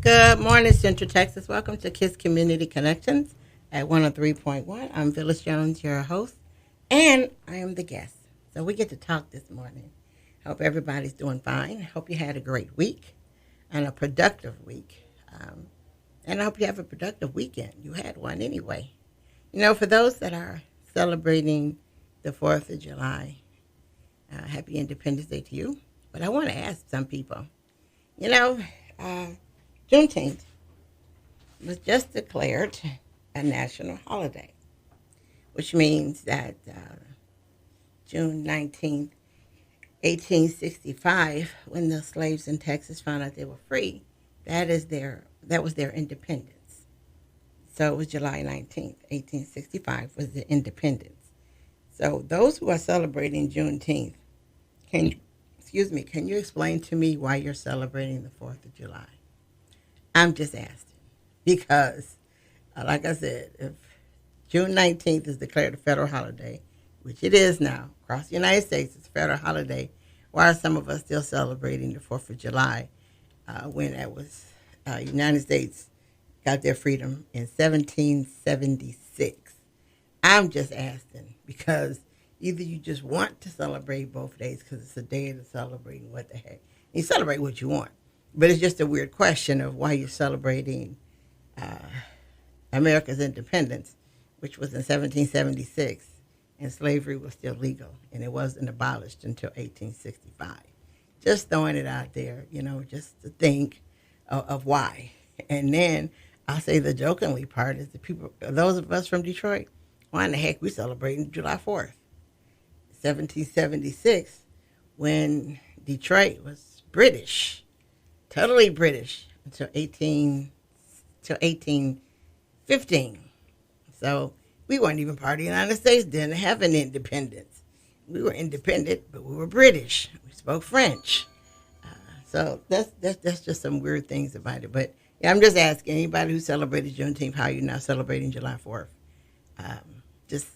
Good morning, Central Texas. Welcome to KISS Community Connections at 103.1. I'm Phyllis Jones, your host, and I am the guest. So we get to talk this morning. Hope everybody's doing fine. Hope you had a great week and a productive week. And I hope you have a productive weekend. You had one anyway. For those that are celebrating the 4th of July, happy Independence Day to you. But I want to ask some people, Juneteenth was just declared a national holiday, which means that June 19th, 1865, when the slaves in Texas found out they were free, that was their independence. So it was July 19th, 1865 was the independence. So those who are celebrating Juneteenth, can you explain to me why you're celebrating the 4th of July? I'm just asking because, like I said, if June 19th is declared a federal holiday, which it is now, across the United States, it's a federal holiday, why are some of us still celebrating the 4th of July when it was United States got their freedom in 1776? I'm just asking because either you just want to celebrate both days because it's a day to celebrate what the heck. You celebrate what you want. But it's just a weird question of why you're celebrating America's independence, which was in 1776, and slavery was still legal, and it wasn't abolished until 1865. Just throwing it out there, just to think of why. And then I'll say the jokingly part is those of us from Detroit, why in the heck we celebrating July 4th? 1776, when Detroit was British. Totally British until 1815. So we weren't even part of the United States, didn't have an independence. We were independent, but we were British. We spoke French. So that's just some weird things about it. But yeah, I'm just asking anybody who celebrated Juneteenth, how you now celebrating July 4th. Just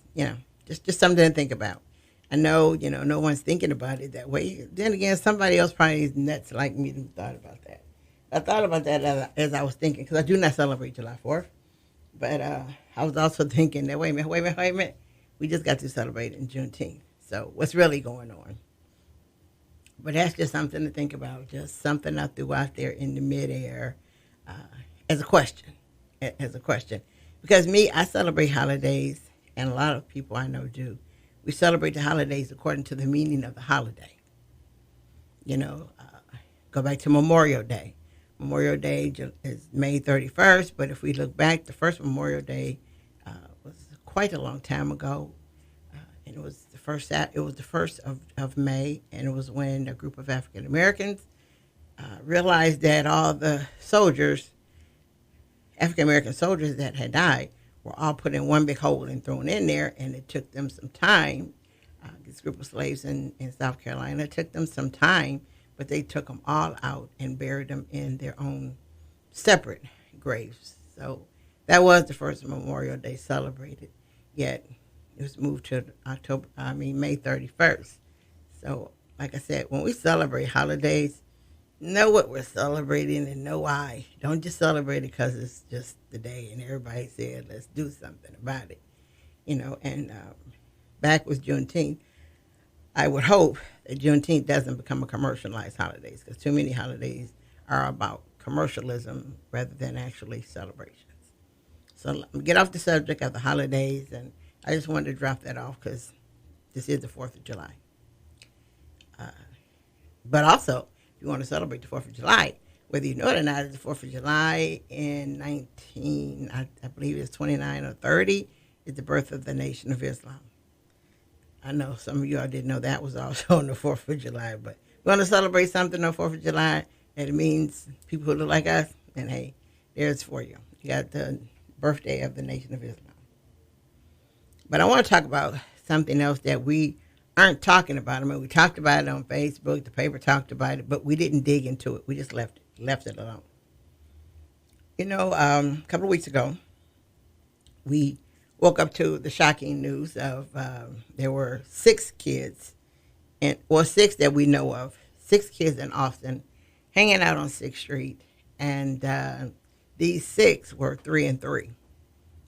something to think about. I know, no one's thinking about it that way. Then again, somebody else probably is nuts like me who thought about that. I thought about that as I was thinking, because I do not celebrate July 4th. But I was also thinking that, wait a minute. We just got to celebrate in Juneteenth. So what's really going on? But that's just something to think about, just something I threw out there in the midair as a question. Because I celebrate holidays, and a lot of people I know do. We celebrate the holidays according to the meaning of the holiday. Go back to Memorial Day. Memorial Day is May 31st, but if we look back, the first Memorial Day was quite a long time ago, and it was the first of May, and it was when a group of African Americans realized that all the African American soldiers that had died, were all put in one big hole and thrown in there, and it took them some time. This group of slaves in South Carolina, it took them some time, but they took them all out and buried them in their own separate graves. So that was the first Memorial Day celebrated, yet it was moved to May 31st. So like I said, when we celebrate holidays, know what we're celebrating and know why. Don't just celebrate it because it's just the day and everybody said, let's do something about it. And back with Juneteenth, I would hope that Juneteenth doesn't become a commercialized holiday, because too many holidays are about commercialism rather than actually celebrations. So let me get off the subject of the holidays, and I just wanted to drop that off because this is the 4th of July. But also, if you want to celebrate the 4th of July, whether you know it or not, it's the 4th of July in I believe it's 29 or 30, is the birth of the Nation of Islam. I know some of y'all didn't know that was also on the 4th of July, but we want to celebrate something on the 4th of July, and it means people who look like us, and hey, there's for you. You got the birthday of the Nation of Islam. But I want to talk about something else that we aren't talking about. I mean, we talked about it on Facebook, the paper talked about it, but we didn't dig into it. We just left it alone. A couple of weeks ago, we woke up to the shocking news of there were 6 kids, six that we know of, 6 kids in Austin hanging out on 6th Street, And these 6 were 3 and 3.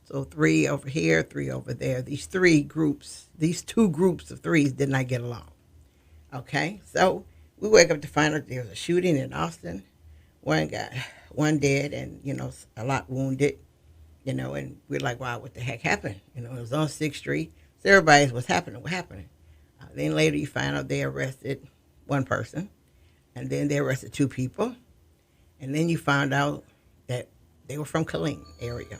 So 3 over here, 3 over there. These 2 groups of 3s did not get along. Okay, so we wake up to find out there was a shooting in Austin. One dead, and a lot wounded. And we're like, wow, what the heck happened? It was on 6th Street. So everybody's, what's happening? What happened? Then later you find out they arrested 1 person, and then they arrested 2 people, and then you found out that they were from Killeen area.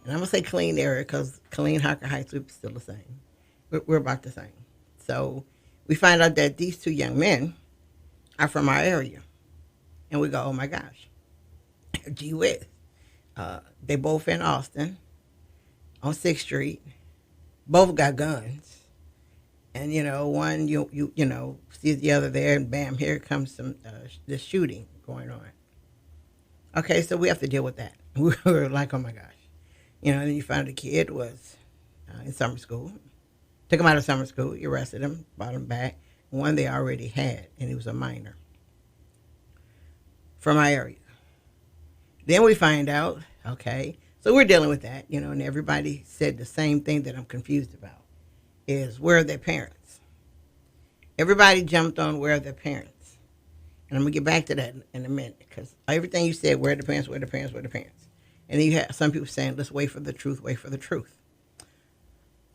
And I'm going to say Killeen area because Killeen, Harker Heights, we're still the same. We're about the same. So we find out that these 2 young men are from our area. And we go, oh my gosh, gee whiz. They both in Austin on 6th Street. Both got guns. And, one, sees the other there, and bam, here comes the shooting going on. Okay, so we have to deal with that. We were like, oh my gosh. And then you found the kid was in summer school. Took him out of summer school, you arrested him, brought him back. One they already had, and he was a minor from our area. Then we find out, okay, so we're dealing with that, and everybody said the same thing that I'm confused about, is where are their parents? Everybody jumped on where are their parents. And I'm going to get back to that in a minute, because everything you said, where are the parents, where are the parents, where are the parents? And then you had some people saying, let's wait for the truth, wait for the truth.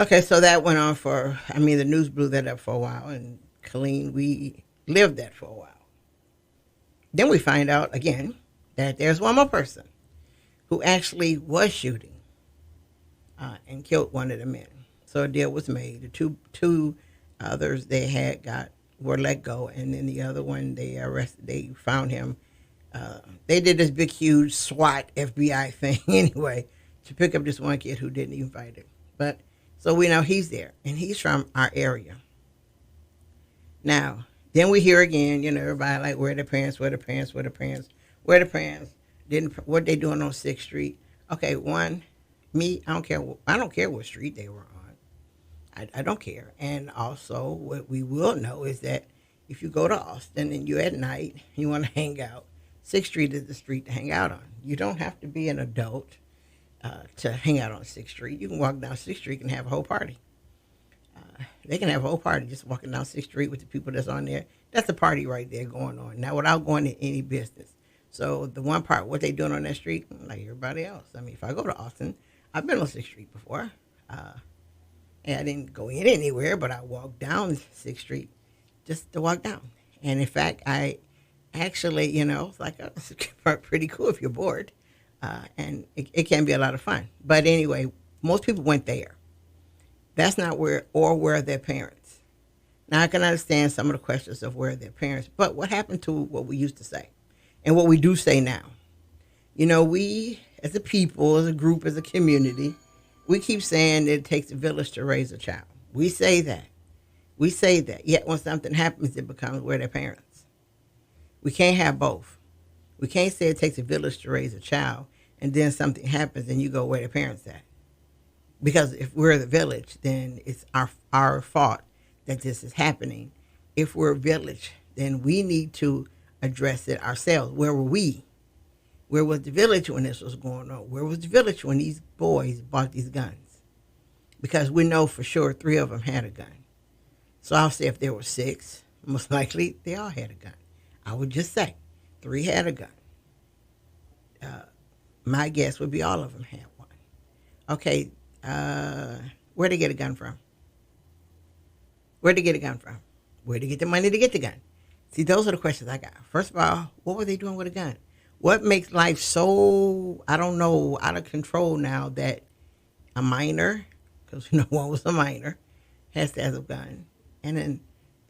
Okay, so that went on the news blew that up for a while, and Killeen, we lived that for a while. Then we find out, again, that there's one more person who actually was shooting and killed one of the men. So a deal was made. The two others they had were let go, and then the other one they arrested. They found him. They did this big, huge SWAT FBI thing anyway to pick up this one kid who didn't even fight it. But so we know he's there, and he's from our area. Now, then we hear again, everybody like, where are the parents, where are the parents, where are the parents, where are the parents? What they doing on 6th Street? Okay, I don't care what street they were on. I don't care. And also, what we will know is that if you go to Austin and you're at night, you want to hang out, 6th Street is the street to hang out on. You don't have to be an adult to hang out on 6th Street. You can walk down 6th Street and have a whole party. They can have a whole party just walking down 6th Street with the people that's on there. That's a party right there going on. Now, without going to any business. So the one part, what they doing on that street, like everybody else. I mean, if I go to Austin, I've been on 6th Street before. And I didn't go in anywhere, but I walked down 6th Street just to walk down. And in fact, I actually, it's like, it's pretty cool if you're bored. And it can be a lot of fun. But anyway, most people went there. That's not where are their parents. Now, I can understand some of the questions of where are their parents, but what happened to what we used to say and what we do say now? We, as a people, as a group, as a community, we keep saying that it takes a village to raise a child. We say that. Yet when something happens, it becomes where their parents. We can't have both. We can't say it takes a village to raise a child, and then something happens and you go where their parents at. Because if we're the village, then it's our fault that this is happening. If we're a village, then we need to address it ourselves. Where were we? Where was the village when this was going on? Where was the village when these boys bought these guns? Because we know for sure 3 of them had a gun. So I'll say if there were 6, most likely they all had a gun. I would just say 3 had a gun. My guess would be all of them had one. Okay. Where'd they get a gun from? Where'd they get a gun from? Where'd they get the money to get the gun? See, those are the questions I got. First of all, what were they doing with a gun? What makes life so, out of control now that a minor, because one was a minor, has to have a gun, and then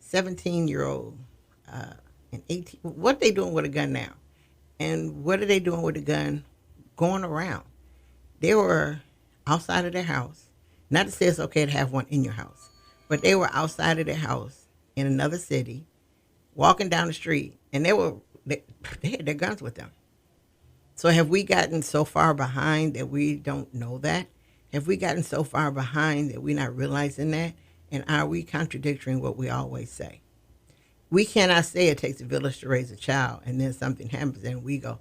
17-year-old and 18, what are they doing with a gun now? And what are they doing with a gun going around? They were outside of their house. Not to say it's okay to have one in your house, but they were outside of their house in another city, walking down the street, and they had their guns with them. So have we gotten so far behind that we don't know that? Have we gotten so far behind that we're not realizing that? And are we contradicting what we always say? We cannot say it takes a village to raise a child, and then something happens and we go,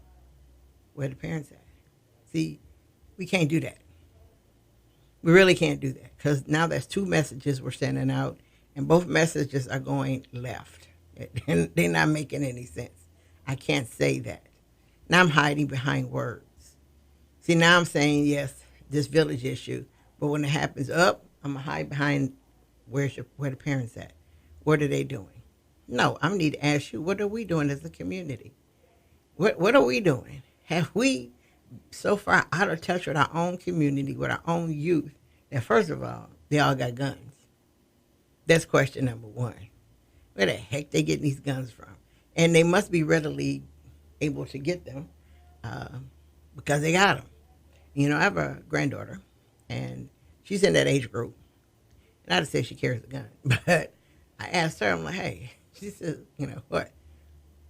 where the parents at. See, we can't do that. We really can't do that because now there's two messages we're sending out, and both messages are going left. And they're not making any sense. I can't say that. Now I'm hiding behind words. See, now I'm saying, yes, this village issue, but when it happens up, I'm going to hide behind where the parents at. What are they doing? No, I need to ask you, what are we doing as a community? What are we doing? Have we so far out of touch with our own community, with our own youth, that first of all, they all got guns? That's question number one. Where the heck they getting these guns from? And they must be readily able to get them because they got them. You know, I have a granddaughter, and she's in that age group. Not to say she carries a gun, but I asked her, I'm like, hey, she said, you know, what?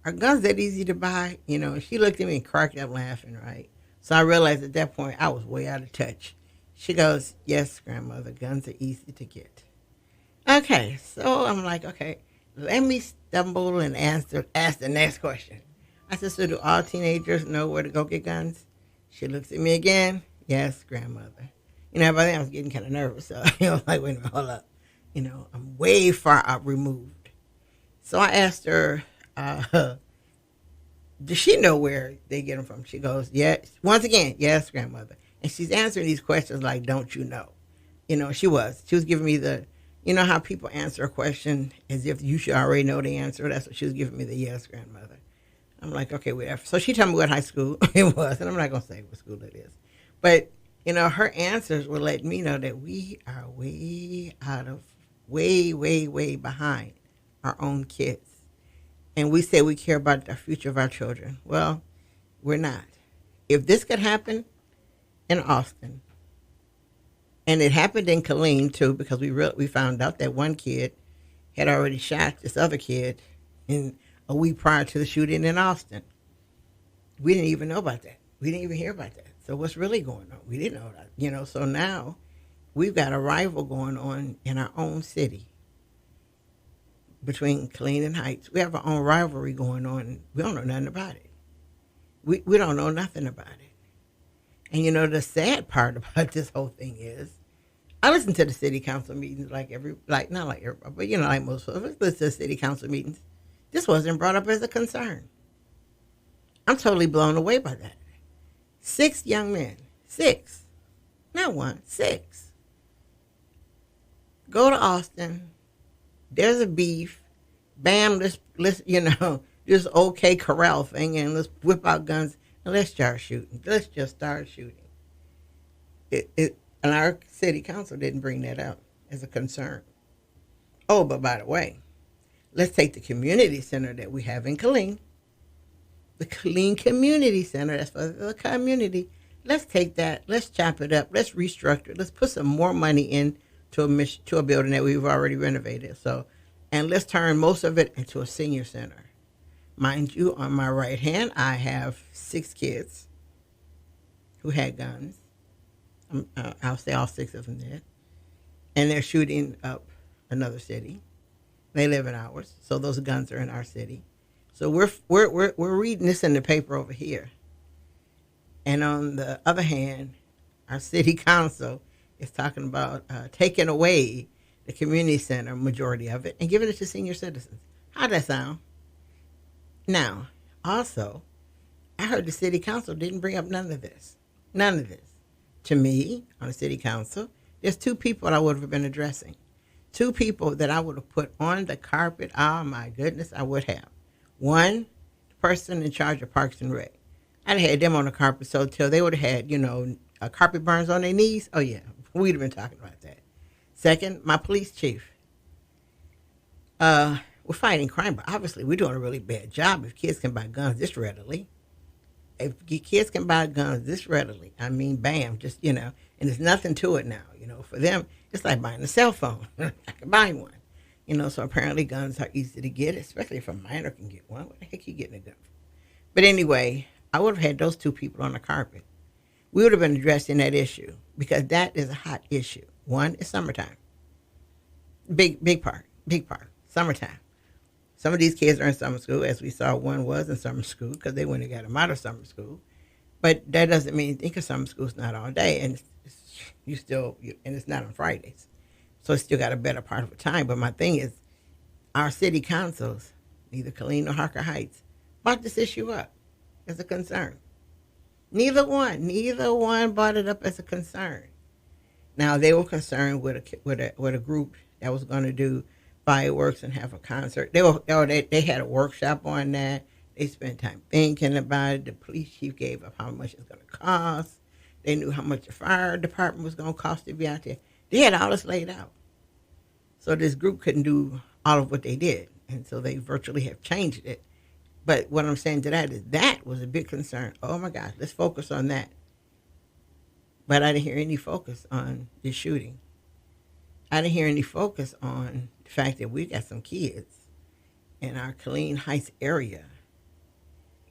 Are guns that easy to buy? You know, and she looked at me and cracked up laughing, right? So I realized at that point I was way out of touch. She goes, yes, grandmother, guns are easy to get. Okay, so I'm like, okay, let me stumble and ask the next question. I said, so do all teenagers know where to go get guns? She looks at me again. Yes, grandmother. You know, by then I was getting kind of nervous. So, you know, like, wait a minute, hold up. You know, I'm way far out removed. So I asked her, does she know where they get them from? She goes, yes. Once again, yes, grandmother. And she's answering these questions like, don't you know? You know, she was giving me the, you know how people answer a question as if you should already know the answer? That's what she was giving me, the yes, grandmother. I'm like, okay, whatever. So she told me what high school it was, and I'm not going to say what school it is. But, you know, her answers were letting me know that we are way behind our own kids. And we say we care about the future of our children. Well, we're not. If this could happen in Austin, and it happened in Killeen, too, because we found out that one kid had already shot this other kid in a week prior to the shooting in Austin. We didn't even know about that. We didn't even hear about that. So what's really going on? We didn't know that. You know, so now we've got a rival going on in our own city between Killeen and Heights. We have our own rivalry going on. We don't know nothing about it. We don't know nothing about it. And, you know, the sad part about this whole thing is I listen to the city council meetings not like everybody, but, you know, like most of us listen to the city council meetings. This wasn't brought up as a concern. I'm totally blown away by that. 6 young men, 6, not 1, 6, go to Austin. There's a beef. Bam, let's you know, this okay corral thing, and let's whip out guns and let's start shooting. Let's just start shooting. And our city council didn't bring that up as a concern. Oh, but by the way, let's take the community center that we have in Killeen, the Killeen Community Center, that's for the community. Let's take that, let's chop it up, let's restructure it, let's put some more money in to a building that we've already renovated. So, and let's turn most of it into a senior center. Mind you, on my right hand, I have 6 kids who had guns. I'll say all 6 of them did. And they're shooting up another city. They live in ours, so those guns are in our city. So we're reading this in the paper over here. And on the other hand, our city council is talking about taking away the community center, majority of it, and giving it to senior citizens. How'd that sound? Now, also, I heard the city council didn't bring up none of this. None of this. To me, on the city council, there's 2 people I would have been addressing. 2 people that I would have put on the carpet. Oh, my goodness, I would have. One, the person in charge of Parks and Rec. I'd have had them on the carpet so till they would have had, you know, carpet burns on their knees. Oh, yeah, we'd have been talking about that. Second, my police chief. We're fighting crime, but obviously we're doing a really bad job if kids can buy guns this readily. If kids can buy guns this readily, I mean, bam, just, you know, and there's nothing to it now. You know, for them, it's like buying a cell phone. I can buy one. You know, so apparently guns are easy to get, especially if a minor can get one. What the heck are you getting a gun for? But anyway, I would have had those 2 people on the carpet. We would have been addressing that issue because that is a hot issue. One, it's summertime. Big part, summertime. Some of these kids are in summer school, as we saw one was in summer school because they went and got them out of summer school. But that doesn't mean anything because some schools not all day, and and it's not on Fridays, so it's still got a better part of the time. But my thing is, our city councils, neither Killeen nor Harker Heights, brought this issue up as a concern. Neither one brought it up as a concern. Now they were concerned with a group that was going to do fireworks and have a concert. They had a workshop on that. They spent time thinking about it. The police chief gave up how much it's going to cost. They knew how much the fire department was going to cost to be out there. They had all this laid out. So this group couldn't do all of what they did, and so they virtually have changed it. But what I'm saying to that is that was a big concern. Oh my gosh, let's focus on that. But I didn't hear any focus on the shooting. I didn't hear any focus on the fact that we got some kids in our Killeen Heights area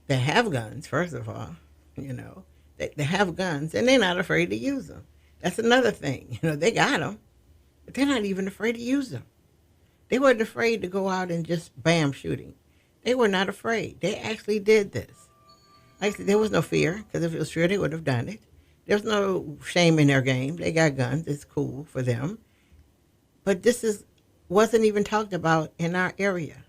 that have guns, first of all, they have guns and they're not afraid to use them. That's another thing. They got them, but they're not even afraid to use them. They weren't afraid to go out and just bam shooting. They were not afraid. They actually did this. Like I said, there was no fear, because if it was fear, they would have done it. There's no shame in their game. They got guns. It's cool for them. But wasn't even talked about in our area.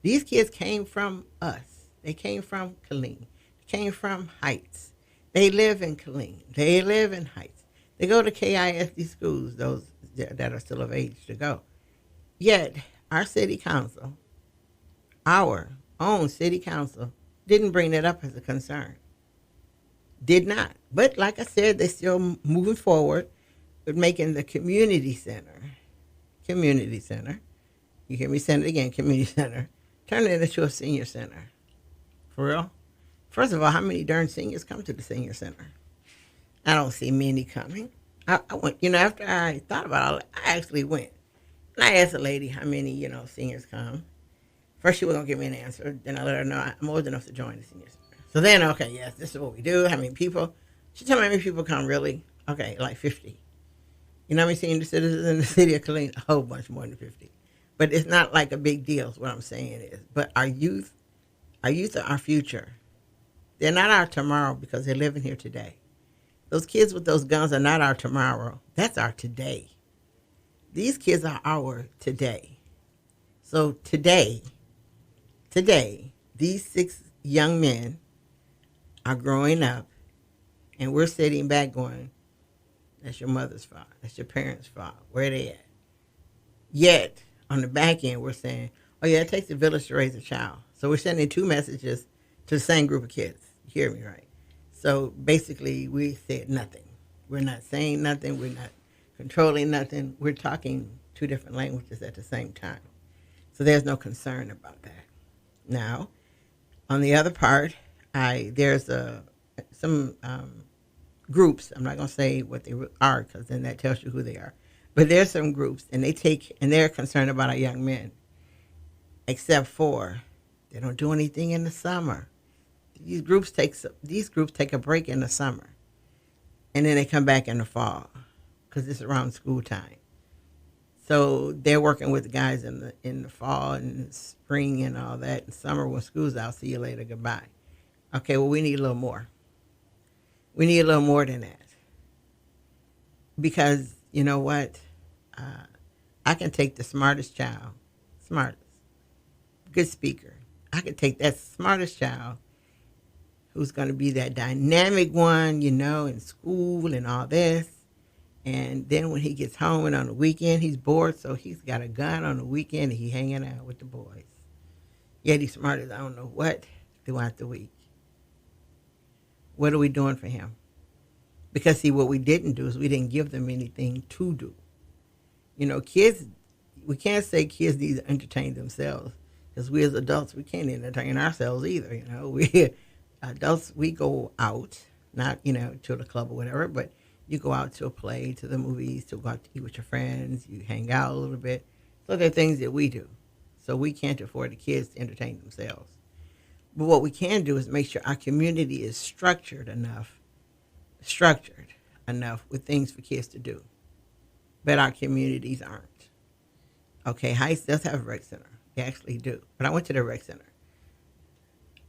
These kids came from us. They came from Killeen. They came from Heights. They live in Killeen. They live in Heights. They go to KISD schools, those that are still of age to go. Yet, our city council, our own city council, didn't bring that up as a concern. Did not. But like I said, they're still moving forward with making the community center, you hear me saying it again, community center, turn it into a senior center. For real? First of all, how many darn seniors come to the senior center? I don't see many coming. I went, after I thought about it, I actually went. And I asked the lady how many, seniors come. First, she was going to give me an answer. Then I let her know I'm old enough to join the senior center. So then, okay, yes, this is what we do. How many people? She told me how many people come, really. Okay, like 50. You know how many senior citizens in the city of Killeen? A whole bunch more than 50. But it's not like a big deal is what I'm saying is. But our youth are our future. They're not our tomorrow because they're living here today. Those kids with those guns are not our tomorrow. That's our today. These kids are our today. So today, these 6 young men are growing up, and we're sitting back going, that's your mother's fault. That's your parents' fault. Where they at? Yet, on the back end, we're saying, oh, yeah, it takes a village to raise a child. So we're sending 2 messages to the same group of kids. You hear me right? So basically, we said nothing. We're not saying nothing. We're not controlling nothing. We're talking 2 different languages at the same time. So there's no concern about that. Now, on the other part, there's some groups. I'm not going to say what they are because then that tells you who they are. But there's some groups, and they're concerned about our young men, except for they don't do anything in the summer. These groups take a break in the summer, and then they come back in the fall because it's around school time. So they're working with the guys in the fall and the spring and all that. In summer, when school's out, see you later, goodbye. Okay, well, we need a little more. We need a little more than that. Because, you know what? I can take the smartest, good speaker. I can take that smartest child who's going to be that dynamic one, in school and all this. And then when he gets home and on the weekend, he's bored, so he's got a gun on the weekend and he's hanging out with the boys. Yet he's smart as I don't know what throughout the week. What are we doing for him? Because, see, what we didn't do is we didn't give them anything to do. Kids, we can't say kids need to entertain themselves because we as adults, we can't entertain ourselves either. We adults, we go out, not, to the club or whatever, but you go out to a play, to the movies, to go out to eat with your friends, you hang out a little bit. So there are things that we do. So we can't afford the kids to entertain themselves. But what we can do is make sure our community is structured enough with things for kids to do. But our communities aren't. Okay, Heights does have a rec center. They actually do. But I went to the rec center.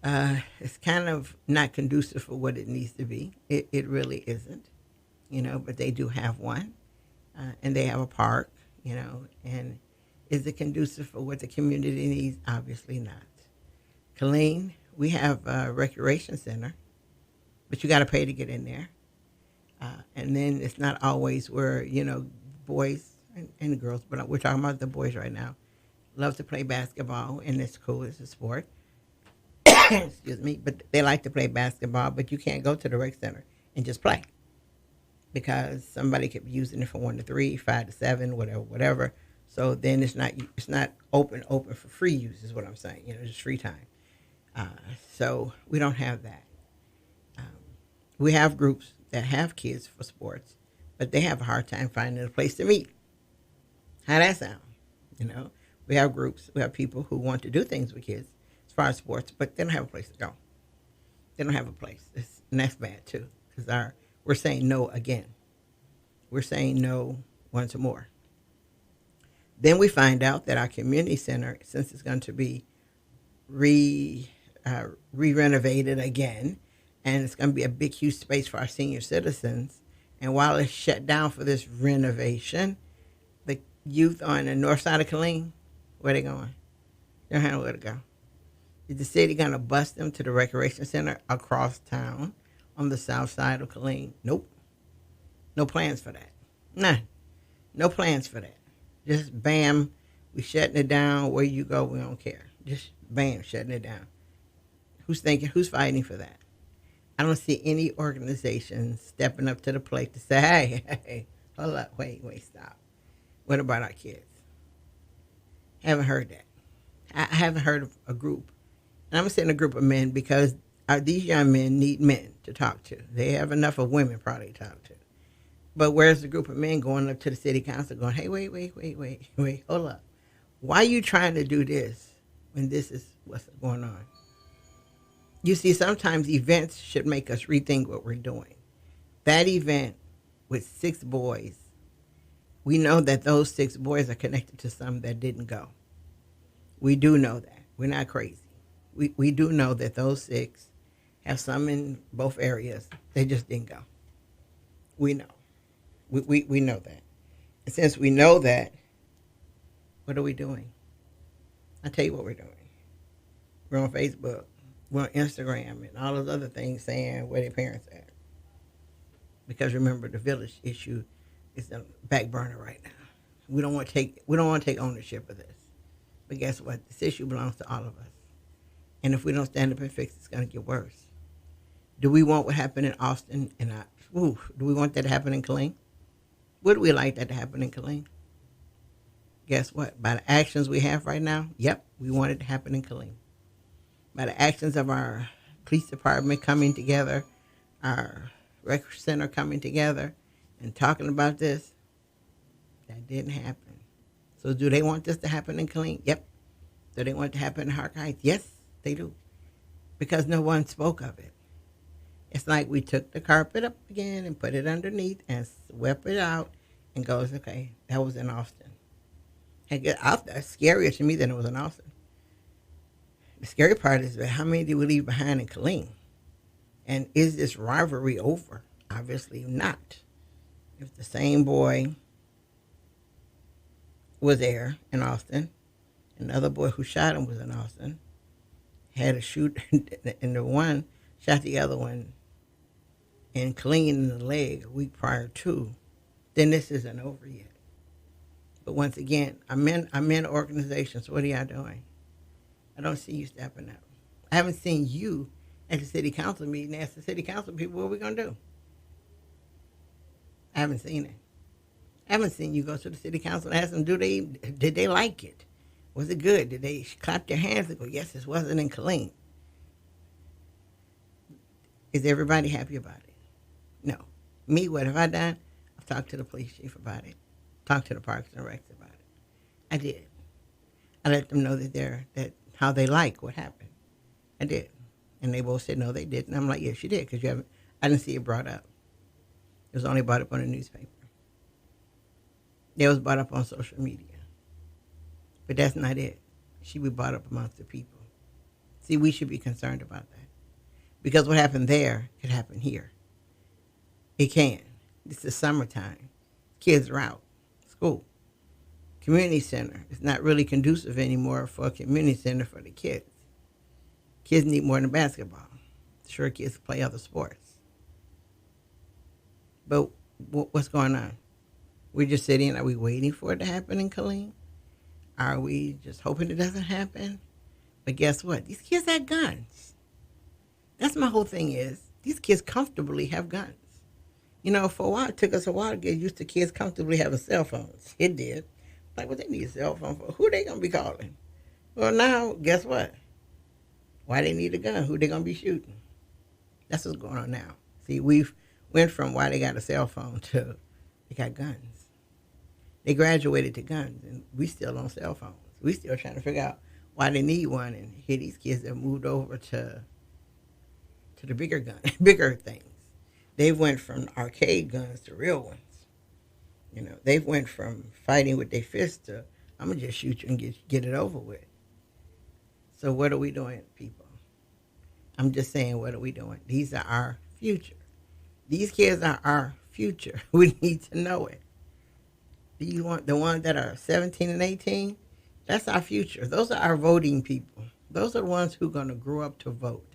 It's kind of not conducive for what it needs to be. It really isn't, but they do have one, and they have a park, and is it conducive for what the community needs? Obviously not. Killeen, we have a recreation center, but you got to pay to get in there. And then it's not always where, boys and girls, but we're talking about the boys right now, love to play basketball, and it's cool, it's a sport. Excuse me, but they like to play basketball, but you can't go to the rec center and just play because somebody could be using it from 1 to 3, 5 to 7, whatever. So then it's not open for free use is what I'm saying. Just free time. So we don't have that. We have groups that have kids for sports, but they have a hard time finding a place to meet. How that sound? We have groups, we have people who want to do things with kids as far as sports, but they don't have a place to go. They don't have a place. And that's bad too, because we're saying no again. We're saying no once more. Then we find out that our community center, since it's going to be re-renovated again, and it's going to be a big, huge space for our senior citizens. And while it's shut down for this renovation, the youth on the north side of Killeen, where they going? They don't have nowhere to go. Is the city going to bus them to the recreation center across town on the south side of Killeen? Nope. No plans for that. None. No plans for that. Just bam, we shutting it down. Where you go, we don't care. Just bam, shutting it down. Who's fighting for that? I don't see any organization stepping up to the plate to say, hey, hold up, wait, stop. What about our kids? Haven't heard that. I haven't heard of a group. And I'm saying a group of men because these young men need men to talk to. They have enough of women probably to talk to. But where's the group of men going up to the city council going, hey, wait, hold up. Why are you trying to do this when this is what's going on? You see, sometimes events should make us rethink what we're doing. That event with 6 boys, we know that those 6 boys are connected to some that didn't go. We do know that. We're not crazy. We do know that those 6 have some in both areas. They just didn't go. We know. We know that. And since we know that, what are we doing? I'll tell you what we're doing. We're on Facebook. We're on Instagram and all those other things saying where their parents are. Because remember, the village issue is on the back burner right now. We don't want to take ownership of this. But guess what? This issue belongs to all of us. And if we don't stand up and fix it, it's going to get worse. Do we want what happened in Austin? Do we want that to happen in Killeen? Would we like that to happen in Killeen? Guess what? By the actions we have right now, yep, we want it to happen in Killeen. By the actions of our police department coming together, our rec center coming together and talking about this, that didn't happen. So do they want this to happen in Killeen? Yep. Do they want it to happen in Hark Heights? Yes, they do. Because no one spoke of it. It's like we took the carpet up again and put it underneath and swept it out and goes, okay, that was in Austin. That's scarier to me than it was in Austin. The scary part is that how many did we leave behind in Killeen? And is this rivalry over? Obviously not. If the same boy was there in Austin, another boy who shot him was in Austin, had a shoot, and the one shot the other one and Killeen in the leg a week prior to, then this isn't over yet. But once again, I'm in organizations. What are y'all doing? I don't see you stepping up. I haven't seen you at the city council meeting ask the city council people what we're going to do. I haven't seen it. I haven't seen you go to the city council and ask them, did they like it? Was it good? Did they clap their hands and go, yes, this wasn't in Killeen? Is everybody happy about it? No. Me, what have I done? I've talked to the police chief about it. Talked to the Parks and Recs about it. I did. I let them know that how they like what happened. I did. And they both said, no, they didn't. I'm like, yes, you did, because I didn't see it brought up. It was only brought up on the newspaper. It was brought up on social media. But that's not it. It should be brought up amongst the people. See, we should be concerned about that. Because what happened there could happen here. It can. It's the summertime. Kids are out. School. Community center. It's not really conducive anymore for a community center for the kids. Kids need more than basketball. Sure, kids play other sports. But what's going on? We're just sitting. Are we waiting for it to happen in Killeen? Are we just hoping it doesn't happen? But guess what? These kids have guns. That's my whole thing is, these kids comfortably have guns. You know, for a while, it took us a while to get used to kids comfortably having cell phones. It did. Like, what they need a cell phone for? Who they going to be calling? Well, now, guess what? Why they need a gun? Who they going to be shooting? That's what's going on now. See, we've went from why they got a cell phone to they got guns. They graduated to guns, and we still on cell phones. We still trying to figure out why they need one, and here these kids have moved over to the bigger gun, bigger things. They went from arcade guns to real ones. You know, they've went from fighting with their fists to, I'm going to just shoot you and get it over with. So what are we doing, people? I'm just saying, what are we doing? These are our future. These kids are our future. We need to know it. Do you want the ones that are 17 and 18? That's our future. Those are our voting people. Those are the ones who are going to grow up to vote.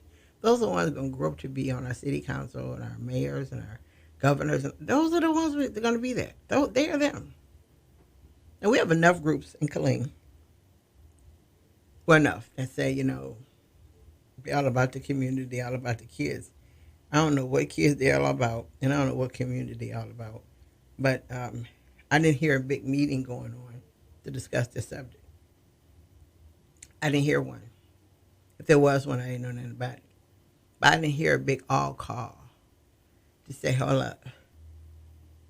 Those are the ones going to grow up to be on our city council and our mayors and our governors. Those are the ones that are going to be there. They are them. And we have enough groups in Killeen. Well, enough that say, you know, they're all about the community, all about the kids. I don't know what kids they're all about, and I don't know what community they're all about. But I didn't hear a big meeting going on to discuss this subject. I didn't hear one. If there was one, I didn't know nothing about it. But I didn't hear a big all call to say, hold up.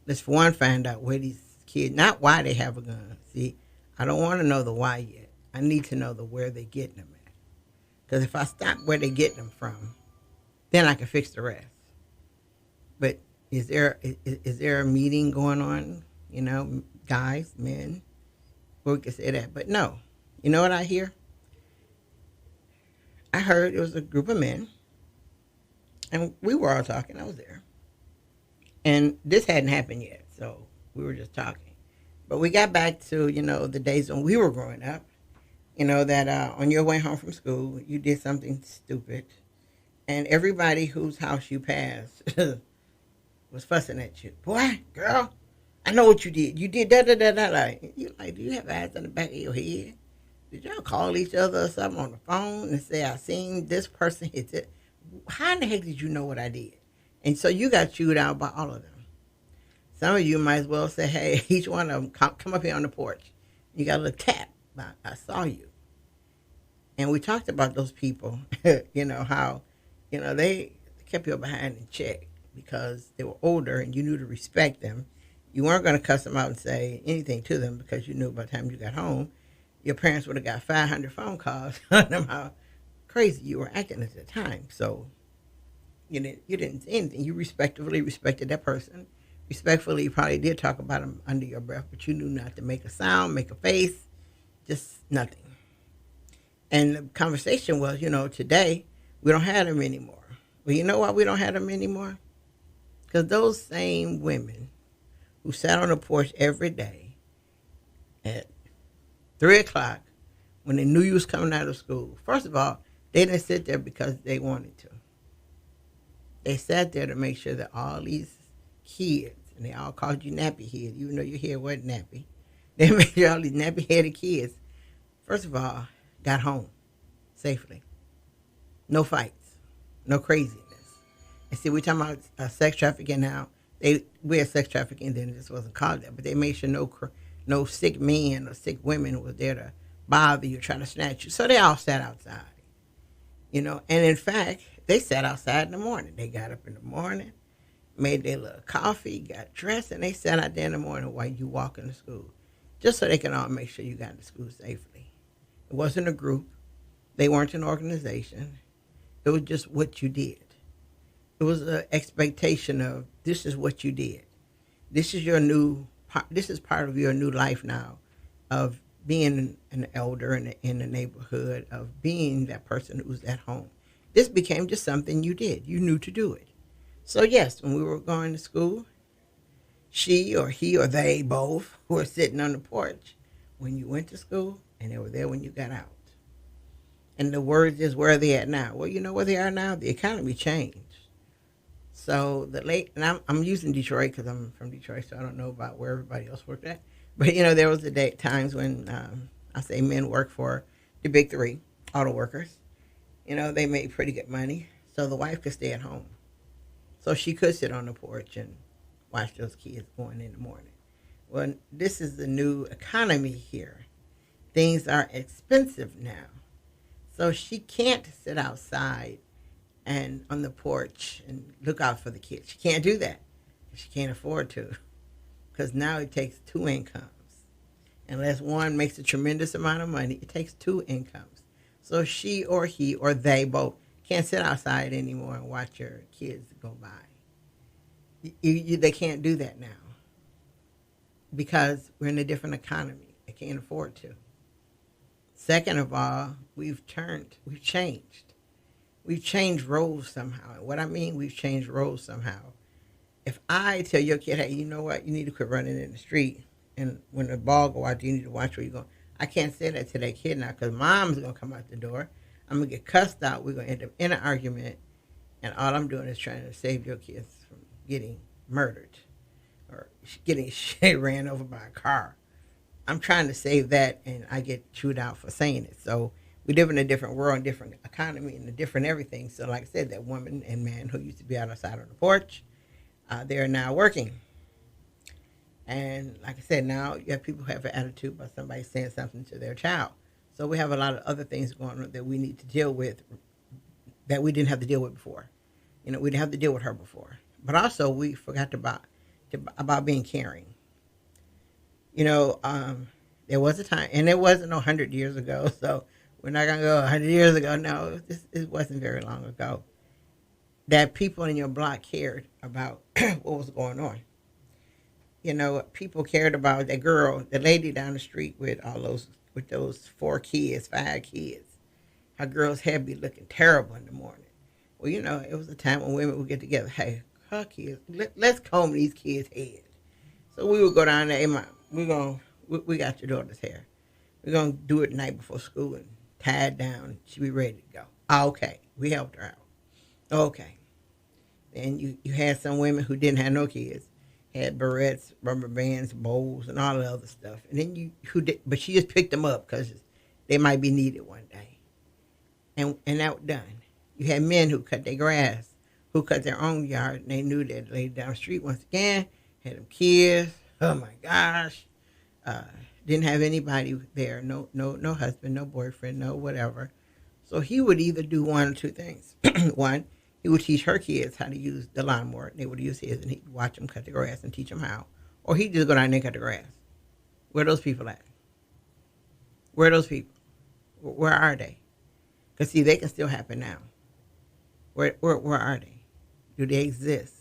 Let's for one find out where these kids, not why they have a gun. See, I don't want to know the why yet. I need to know the where they're getting them at. Because if I stop where they're getting them from, then I can fix the rest. But is there a meeting going on, you know, guys, men, where we can say that? But no. You know what I hear? I heard it was a group of men, and we were all talking. I was there. And this hadn't happened yet, so we were just talking. But we got back to, you know, the days when we were growing up, you know, that on your way home from school, you did something stupid, and everybody whose house you passed was fussing at you. Boy, girl, I know what you did. You did da-da-da-da-da. You're like, do you have eyes on the back of your head? Did y'all call each other or something on the phone and say, I seen this person hit it? How in the heck did you know what I did? And so you got chewed out by all of them. Some of you might as well say, hey, each one of them, come up here on the porch. You got a little tap. I saw you. And we talked about those people, you know, how, you know, they kept you behind in check because they were older and you knew to respect them. You weren't going to cuss them out and say anything to them because you knew by the time you got home, your parents would have got 500 phone calls telling them how crazy you were acting at the time. So you didn't say anything. You respectfully respected that person. Respectfully, you probably did talk about them under your breath, but you knew not to make a sound, make a face, just nothing. And the conversation was, you know, today we don't have them anymore. Well, you know why we don't have them anymore? Because those same women who sat on the porch every day at 3 o'clock when they knew you was coming out of school, first of all, they didn't sit there because they wanted to. They sat there to make sure that all these kids, and they all called you nappy head, even though your hair wasn't nappy, they made sure all these nappy-headed kids, first of all, got home safely. No fights. No craziness. And see, we're talking about sex trafficking now. We're sex trafficking, then it just wasn't called that. But they made sure no sick men or sick women was there to bother you, trying to snatch you. So they all sat outside. You know, and in fact, they sat outside in the morning. They got up in the morning, made their little coffee, got dressed, and they sat out there in the morning while you walking to school, just so they can all make sure you got to school safely. It wasn't a group. They weren't an organization. It was just what you did. It was an expectation of, this is what you did. This is part of your new life now of being an elder in the neighborhood, of being that person who's at home. This became just something you did. You knew to do it. So yes, when we were going to school, she or he or they both were sitting on the porch when you went to school, and they were there when you got out. And the word is, where are they at now? Well, you know where they are now? The economy changed. So and I'm using Detroit because I'm from Detroit, so I don't know about where everybody else worked at. But, there was times when I say men work for the big three, auto workers. They made pretty good money, so the wife could stay at home. So she could sit on the porch and watch those kids going in the morning. Well, this is the new economy here. Things are expensive now. So she can't sit outside and on the porch and look out for the kids. She can't do that. She can't afford to, because now it takes two incomes. Unless one makes a tremendous amount of money, it takes two incomes. So she or he or they both can't sit outside anymore and watch your kids go by. They can't do that now because we're in a different economy. They can't afford to. Second of all, we've changed. We've changed roles somehow. And what I mean, we've changed roles somehow. If I tell your kid, hey, you know what, you need to quit running in the street, and when the ball go out, you need to watch where you're going. I can't say that to that kid now because mom's going to come out the door. I'm going to get cussed out. We're going to end up in an argument, and all I'm doing is trying to save your kids from getting murdered or getting ran over by a car. I'm trying to save that, and I get chewed out for saying it. So we live in a different world, a different economy, and a different everything. So like I said, that woman and man who used to be outside on the porch, they're now working. And like I said, now you have people who have an attitude about somebody saying something to their child. So we have a lot of other things going on that we need to deal with that we didn't have to deal with before. We didn't have to deal with her before. But also we forgot about being caring. There was a time, and it wasn't 100 years ago, so we're not going to go 100 years ago. No, it wasn't very long ago that people in your block cared about what was going on. People cared about that girl, the lady down the street with those 4 kids, 5 kids. Her girl's head be looking terrible in the morning. Well, it was a time when women would get together. Hey, her kids, let's comb these kids' heads. So we would go down there, hey, Mom, we got your daughter's hair. We're going to do it the night before school and tie it down. She'll be ready to go. Okay. We helped her out. Okay. Then you had some women who didn't have no kids, had barrettes, rubber bands, bows, and all the other stuff. And then but she just picked them up because they might be needed one day. And that was done. You had men who cut their grass, who cut their own yard, and they knew that lady down the street once again had them kids. Oh my gosh. Didn't have anybody there, no husband, no boyfriend, no whatever. So he would either do one or two things. One, he would teach her kids how to use the lawnmower. They would use his, and he'd watch them cut the grass and teach them how. Or he'd just go down there and cut the grass. Where are those people at? Where are those people? Where are they? Because, see, they can still happen now. Where are they? Do they exist?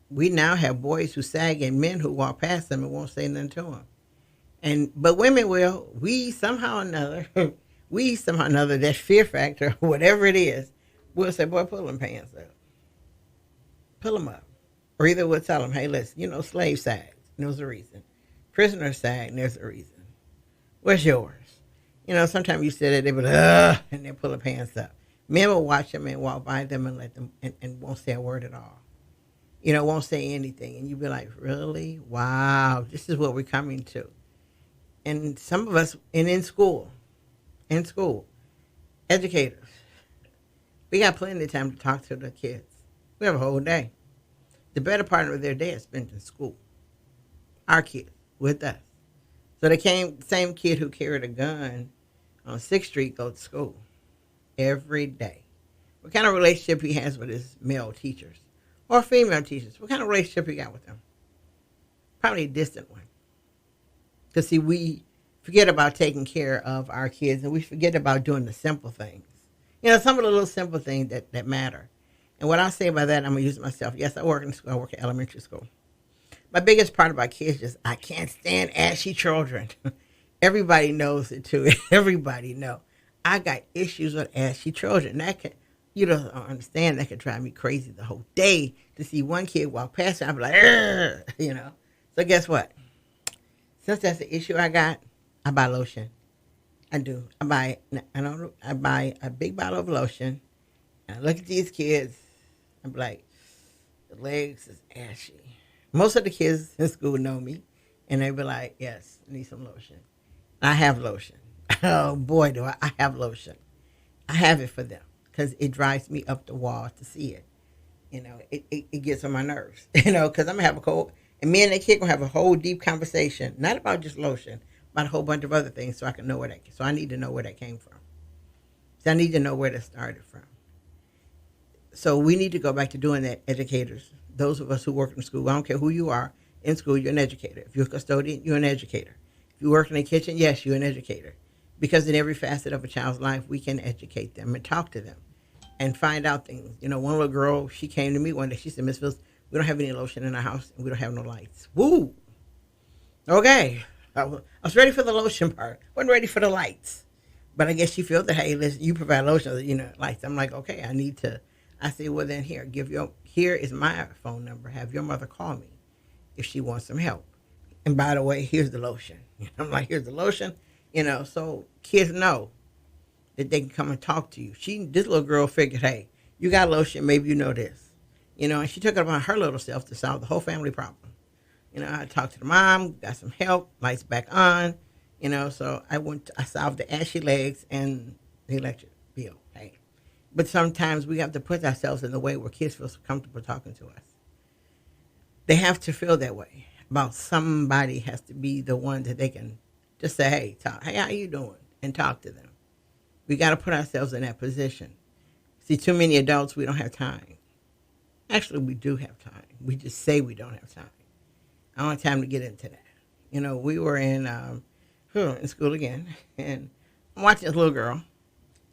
We now have boys who sag and men who walk past them and won't say nothing to them. But women will. We somehow or another, that fear factor, whatever it is, we'll say, boy, pull them pants up. Pull them up. Or either we'll tell them, hey, listen, slave sags, there's a reason. Prisoner sag, there's a reason. What's yours? Sometimes you say that they would, and they pull their pants up. Men will watch them and walk by them and let them, and won't say a word at all. Won't say anything. And you'll be like, really? Wow, this is what we're coming to. And some of us, in school, educators, we got plenty of time to talk to the kids. We have a whole day. The better part of their day is spent in school. Our kids, with us. So the same kid who carried a gun on 6th Street goes to school every day. What kind of relationship he has with his male teachers or female teachers? What kind of relationship he got with them? Probably a distant one. Because, see, we forget about taking care of our kids, and we forget about doing the simple things. Some of the little simple things that matter. And what I say by that, I'm going to use myself. Yes, I work in school. I work at elementary school. My biggest part about kids is I can't stand ashy children. Everybody knows it too. Everybody know. I got issues with ashy children. That can, you don't understand. That could drive me crazy the whole day to see one kid walk past and I'm like, "Ugh," you know. So guess what? Since that's the issue I got, I buy lotion. I do. I buy a big bottle of lotion. And I look at these kids. I'm like, the legs is ashy. Most of the kids in school know me, and they be like, "Yes, I need some lotion." I have lotion. Oh boy, do I have lotion. I have it for them because it drives me up the wall to see it. You know, it gets on my nerves. You know, because I'm gonna have a cold, and me and the kid gonna have a whole deep conversation, not about just lotion, about a whole bunch of other things, so I can know where that. So I need to know where that came from. So I need to know where that started from. So we need to go back to doing that, educators. Those of us who work in school, I don't care who you are in school, you're an educator. If you're a custodian, you're an educator. If you work in the kitchen, yes, you're an educator. Because in every facet of a child's life, we can educate them and talk to them and find out things. You know, one little girl, she came to me one day. She said, "Miss Phillips, we don't have any lotion in our house and we don't have no lights." Woo! Okay. I was ready for the lotion part. Wasn't ready for the lights. But I guess she feels that, hey, listen, you provide lotion, you know, lights. I'm like, okay, I said, well, then here is my phone number. Have your mother call me if she wants some help. And by the way, here's the lotion. I'm like, here's the lotion. You know, so kids know that they can come and talk to you. This little girl figured, hey, you got lotion, maybe you know this. You know, and she took it upon her little self to solve the whole family problem. You know, I talked to the mom, got some help, lights back on. You know, so I solved the ashy legs and the electric bill. Hey. But sometimes we have to put ourselves in the way where kids feel so comfortable talking to us. They have to feel that way. About somebody has to be the one that they can just say, hey, hey, how you doing? And talk to them. We got to put ourselves in that position. See, too many adults, we don't have time. Actually, we do have time. We just say we don't have time. I don't have time to get into that. You know, we were in school again, and I'm watching this little girl,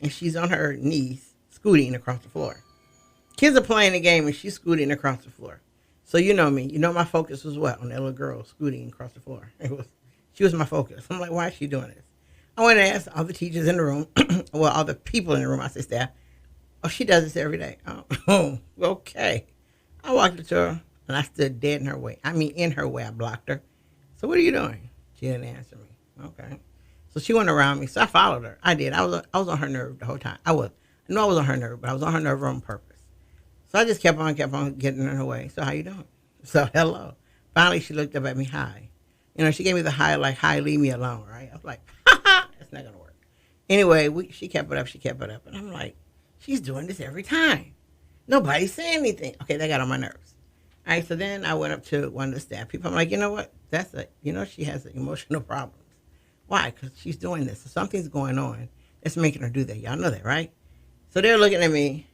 and she's on her knees scooting across the floor. Kids are playing the game, and she's scooting across the floor. So you know me. You know my focus was what? On that little girl scooting across the floor. She was my focus. I'm like, why is she doing this? I went and asked all the teachers in the room, well, all the people in the room, I said, staff, oh, she does this every day. Oh, okay. I walked up to her, and I stood dead in her way. I mean, in her way, I blocked her. So what are you doing? She didn't answer me. Okay. So she went around me, so I followed her. I did. I was on her nerve the whole time. I know I was on her nerve, but I was on her nerve on purpose. So I just kept on getting in her way. So how you doing? So hello. Finally, she looked up at me, hi. You know, she gave me the hi, like, hi, leave me alone, right? I was like, ha ha, that's not going to work. Anyway, she kept it up. And I'm like, she's doing this every time. Nobody's saying anything. Okay, that got on my nerves. All right, so then I went up to one of the staff people. I'm like, you know what? She has emotional problems. Why? Because she's doing this. So something's going on that's making her do that. Y'all know that, right? So they're looking at me,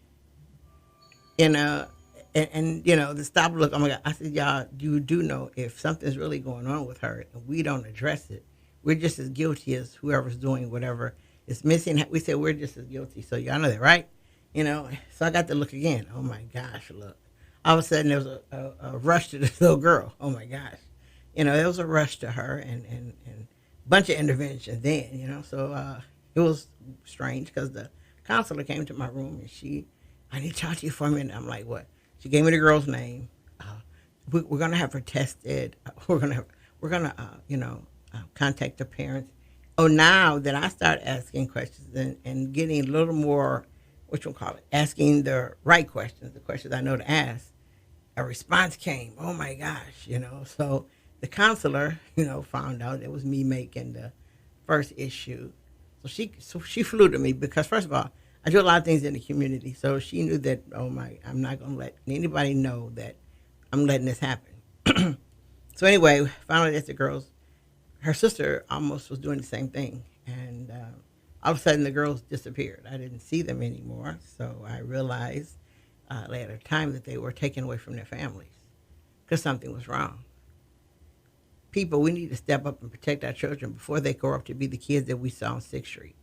you know, and you know, the stop look, oh my God. I said, y'all, you do know if something's really going on with her and we don't address it, we're just as guilty as whoever's doing whatever is missing. We said we're just as guilty. So y'all know that, right? You know, so I got to look again. Oh my gosh, look. All of a sudden there was a rush to this little girl. Oh my gosh. You know, there was a rush to her and a bunch of intervention then, you know. So it was strange because the counselor came to my room and I need to talk to you for a minute. I'm like, what? She gave me the girl's name. We're going to have her tested. We're going to contact the parents. Oh, now that I start asking questions and getting a little more, asking the right questions, the questions I know to ask, a response came. Oh, my gosh, you know. So the counselor, you know, found out it was me making the first issue. So she flew to me because, first of all, I do a lot of things in the community. So she knew that, I'm not going to let anybody know that I'm letting this happen. So anyway, finally that's the girls. Her sister almost was doing the same thing. And all of a sudden the girls disappeared. I didn't see them anymore. So I realized at a time that they were taken away from their families because something was wrong. People, we need to step up and protect our children before they grow up to be the kids that we saw on 6th Street.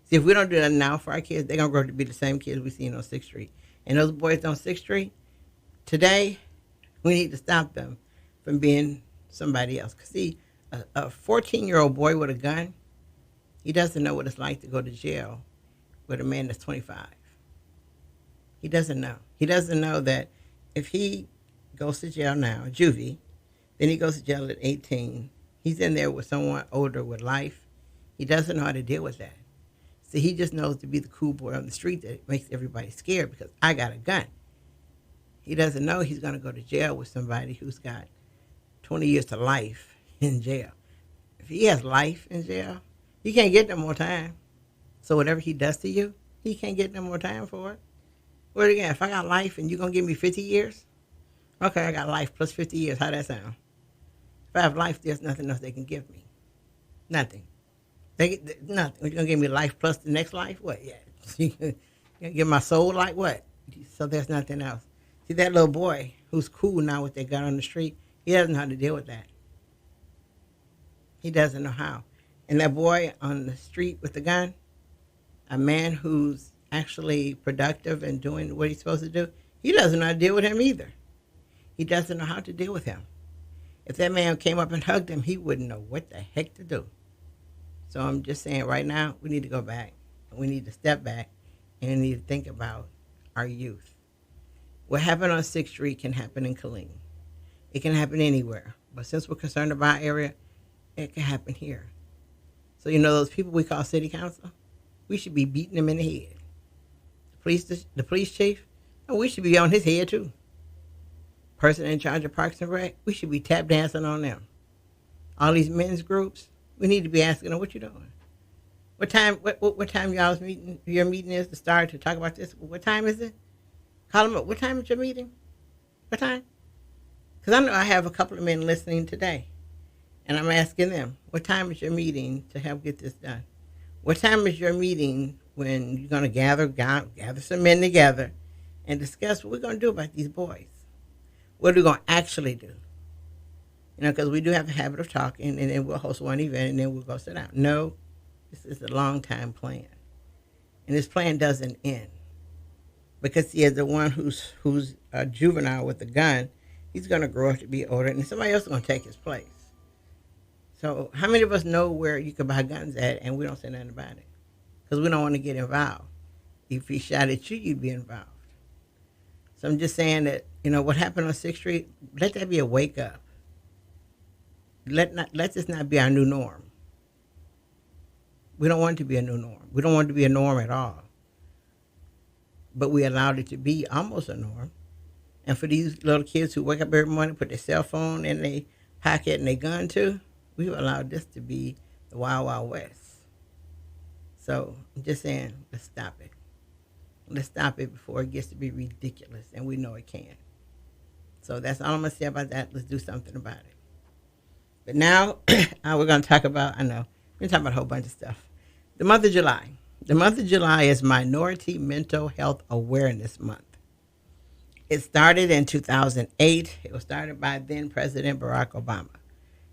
See, if we don't do that now for our kids, they're going to grow up to be the same kids we seen on 6th Street. And those boys on 6th Street, today, we need to stop them from being somebody else. Because, see, A 14-year-old boy with a gun, he doesn't know what it's like to go to jail with a man that's 25. He doesn't know. He doesn't know that if he goes to jail now, juvie, then he goes to jail at 18. He's in there with someone older with life. He doesn't know how to deal with that. So he just knows to be the cool boy on the street that makes everybody scared because I got a gun. He doesn't know he's going to go to jail with somebody who's got 20 years to life in jail. If he has life in jail, he can't get no more time. So whatever he does to you, he can't get no more time for it. Well, again, if I got life and you're going to give me 50 years, okay, I got life plus 50 years. How that sound? If I have life, there's nothing else they can give me. Nothing. Nothing. You're going to give me life plus the next life? What? Yeah. You're going to give my soul like what? So there's nothing else. See, that little boy who's cool now with that gun on the street, he doesn't know how to deal with that. He doesn't know how. And that boy on the street with the gun, a man who's actually productive and doing what he's supposed to do, he doesn't know how to deal with him either. He doesn't know how to deal with him. If that man came up and hugged him, he wouldn't know what the heck to do. So I'm just saying right now, we need to go back. We need to step back and we need to think about our youth. What happened on 6th Street can happen in Killeen. It can happen anywhere. But since we're concerned about our area, it can happen here. So you know those people we call city council? We should be beating them in the head. The police chief, oh, we should be on his head too. Person in charge of Parks and Rec, we should be tap dancing on them. All these men's groups, we need to be asking them, what you doing? What time y'all's meeting, your meeting is to start to talk about this? What time is it? Call them up. What time is your meeting? What time? Because I know I have a couple of men listening today. And I'm asking them, what time is your meeting to help get this done? What time is your meeting when you're going to gather some men together and discuss what we're going to do about these boys? What are we going to actually do? You know, because we do have a habit of talking, and then we'll host one event, and then we'll go sit down. No, this is a long-time plan. And this plan doesn't end. Because he is the one who's a juvenile with a gun, he's going to grow up to be older, and somebody else is going to take his place. So how many of us know where you can buy guns at, and we don't say nothing about it? Because we don't want to get involved. If he shot at you, you'd be involved. So I'm just saying that, you know, what happened on 6th Street, let that be a wake up. Let this not be our new norm. We don't want it to be a new norm. We don't want it to be a norm at all. But we allowed it to be almost a norm. And for these little kids who wake up every morning, put their cell phone in their pocket and their gun too, we've allowed this to be the Wild Wild West. So I'm just saying, let's stop it. Let's stop it before it gets to be ridiculous, and we know it can. So that's all I'm going to say about that. Let's do something about it. But now we're going to talk about, we're going to talk about a whole bunch of stuff. The month of July. The month of July is Minority Mental Health Awareness Month. It started in 2008. It was started by then President Barack Obama.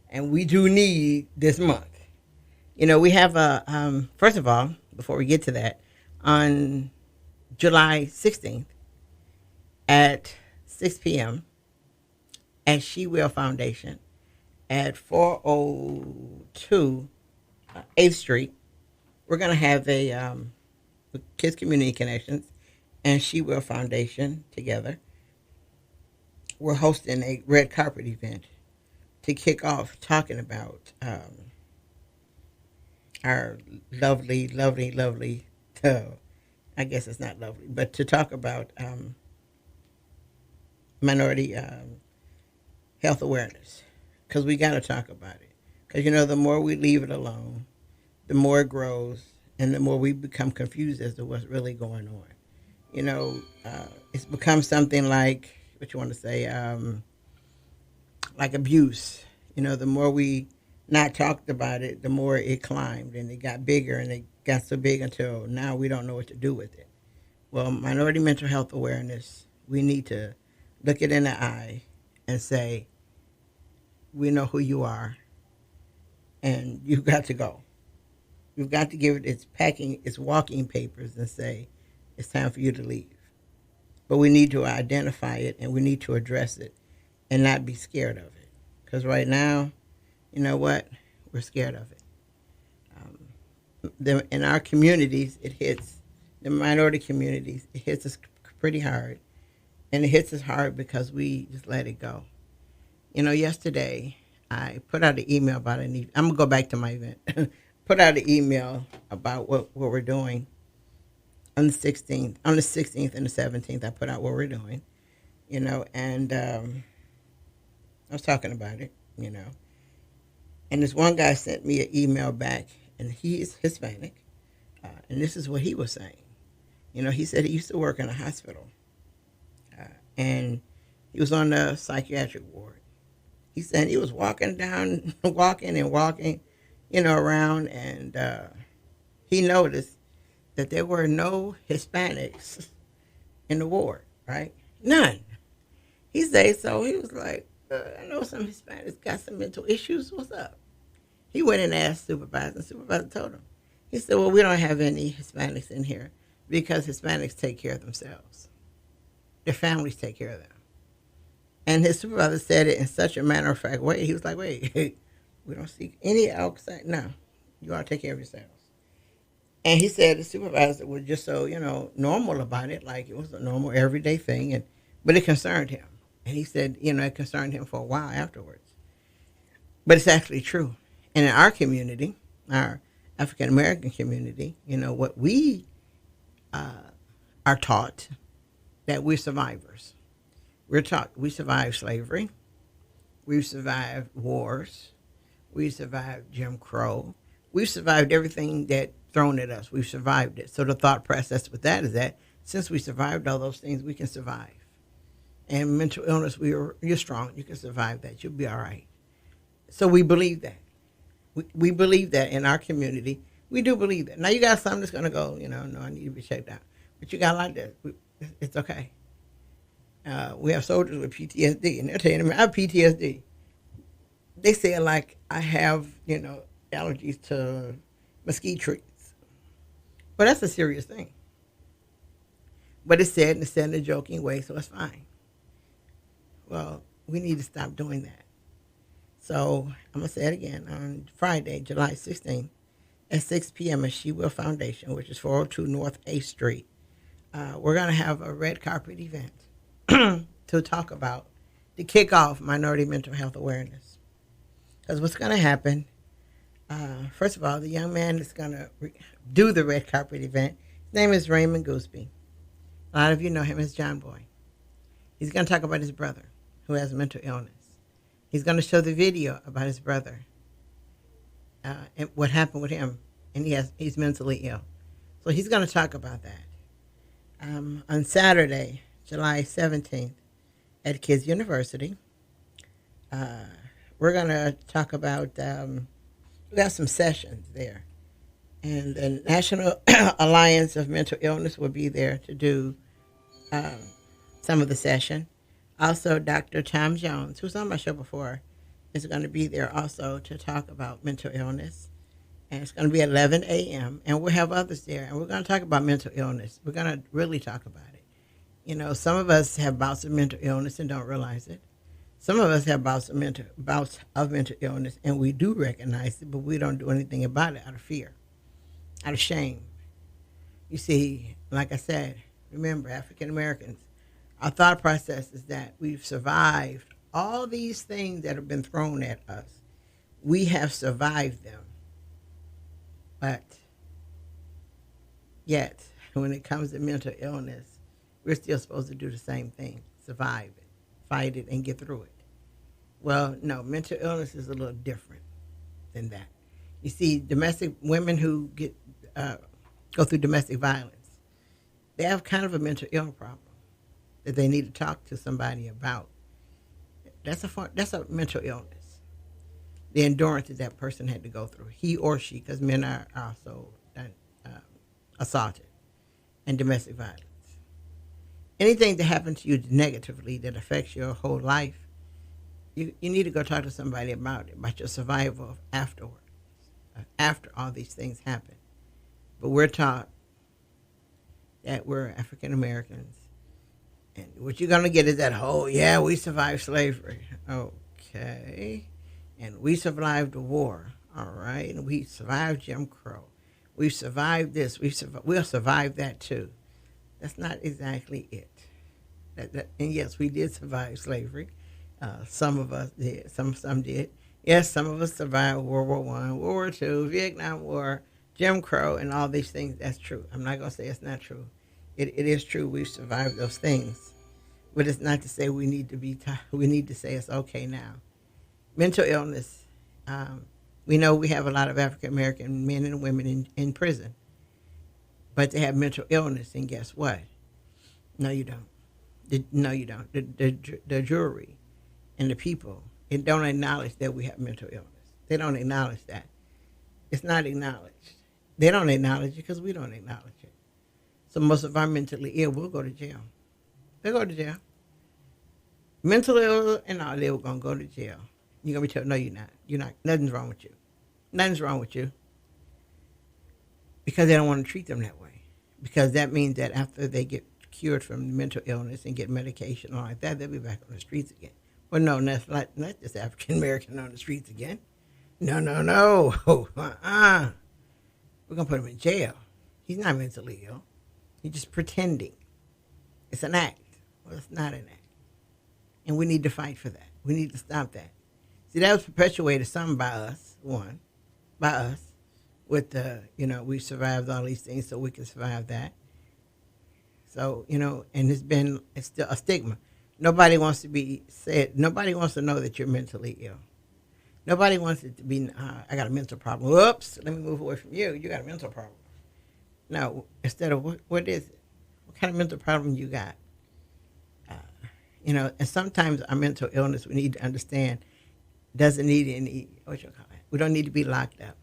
And we do need this month. You know, we have first of all, before we get to that, on July 16th at 6 p.m. at She Will Foundation at 402 8th Street, we're going to have a Kids Community Connections and She Will Foundation together. We're hosting a red carpet event to kick off talking about our lovely, I guess it's not lovely, but to talk about minority health awareness, because we got to talk about it. Because, you know, the more we leave it alone, the more it grows, and the more we become confused as to what's really going on. You know, it's become something like, what you want to say, like abuse. You know, the more we not talked about it, the more it climbed, and it got bigger, and it got so big until now we don't know what to do with it. Well, minority mental health awareness, we need to look it in the eye and say, we know who you are, and you've got to go. You've got to give it its walking papers and say, it's time for you to leave. But we need to identify it, and we need to address it and not be scared of it. Because right now, you know what? We're scared of it. In our communities, it hits the minority communities. It hits us pretty hard, and it hits us hard because we just let it go. Yesterday I put out an email about an. I'm gonna go back to my event. Put out an email about what we're doing on the 16th, and the 17th. I put out what we're doing, and I was talking about it, and this one guy sent me an email back, and he is Hispanic, and this is what he was saying. He said he used to work in a hospital, and he was on the psychiatric ward. He said he was walking and walking, around, and he noticed that there were no Hispanics in the ward, right? None. He said, so he was like, I know some Hispanics got some mental issues. What's up? He went and asked supervisor, and supervisor told him. He said, well, we don't have any Hispanics in here because Hispanics take care of themselves. Their families take care of them. And his supervisor said it in such a matter-of-fact way. He was like, wait, we don't see any outside. No, you all take care of yourselves. And he said the supervisor was just so, normal about it, like it was a normal everyday thing, but it concerned him. And he said, it concerned him for a while afterwards. But it's actually true. And in our community, our African-American community, what we are taught, that we're survivors. We're taught we survived slavery. We've survived wars. We survived Jim Crow. We've survived everything that thrown at us. We've survived it. So the thought process with that is that since we survived all those things, we can survive. And mental illness, you're strong. You can survive that. You'll be all right. So we believe that. We believe that in our community. We do believe that. Now you got some that's going to go, no, I need to be checked out. But you got like that. It's okay. We have soldiers with PTSD, and they're telling me I have PTSD. They say like I have, allergies to mesquite trees. But that's a serious thing. But it's said in a joking way, so it's fine. Well, we need to stop doing that. So I'm going to say it again. On Friday, July 16th, at 6 p.m. at She Will Foundation, which is 402 North 8th Street, we're going to have a red carpet event to talk about, to kick off minority mental health awareness. Because what's going to happen, first of all, the young man that's going to do the red carpet event, his name is Raymond Gooseby. A lot of you know him as John Boy. He's going to talk about his brother who has mental illness. He's going to show the video about his brother and what happened with him, and he's mentally ill. So he's going to talk about that. On Saturday, July 17th, at Kids University, we're going to talk about, we got some sessions there. And the National Alliance of Mental Illness will be there to do some of the session. Also, Dr. Tom Jones, who's on my show before, is going to be there also to talk about mental illness. And it's going to be at 11 a.m. And we'll have others there. And we're going to talk about mental illness. We're going to really talk about it. Some of us have bouts of mental illness and don't realize it. Some of us have bouts of mental illness, and we do recognize it, but we don't do anything about it out of fear, out of shame. You see, like I said, remember, African Americans, our thought process is that we've survived all these things that have been thrown at us. We have survived them. But yet, when it comes to mental illness, we're still supposed to do the same thing, survive it, fight it, and get through it. Well, no, mental illness is a little different than that. You see, domestic women who go through domestic violence, they have kind of a mental ill problem that they need to talk to somebody about. That's a mental illness. The endurance that that person had to go through, he or she, because men are also assaulted, and domestic violence. Anything that happens to you negatively that affects your whole life, you need to go talk to somebody about it, about your survival afterwards, after all these things happen. But we're taught that we're African Americans, and what you're going to get is that whole, yeah, we survived slavery. Okay. And we survived the war, all right? And we survived Jim Crow. We've survived this. We'll survive that too. That's not exactly it. And yes, we did survive slavery. Some of us did. Some did. Yes, some of us survived World War One, World War Two, Vietnam War, Jim Crow, and all these things. That's true. I'm not gonna say it's not true. It is true. We've survived those things, but it's not to say we need to be. We need to say it's okay now. Mental illness. We know we have a lot of African American men and women in prison, but they have mental illness, and guess what? No, you don't. No, you don't. The jury and the people, it don't acknowledge that we have mental illness. They don't acknowledge that. It's not acknowledged. They don't acknowledge it because we don't acknowledge it. So most of our mentally ill will go to jail. They'll go to jail. Mentally ill and all, they were going to go to jail. You're going to be told, no, you're not. You're not. Nothing's wrong with you. Nothing's wrong with you. Because they don't want to treat them that way. Because that means that after they get cured from mental illness and get medication and all like that, they'll be back on the streets again. Well, no, that's not just African American on the streets again. No. We're going to put him in jail. He's not mentally ill. He's just pretending. It's an act. Well, it's not an act. And we need to fight for that. We need to stop that. See, that was perpetuated some by us, with the, we survived all these things so we can survive that. So, and it's still a stigma. Nobody wants to be said, nobody wants to know that you're mentally ill. Nobody wants it to be, I got a mental problem. Whoops, let me move away from you. You got a mental problem. No, instead of, what is it? What kind of mental problem you got? And sometimes our mental illness, we need to understand, doesn't need any, we don't need to be locked up.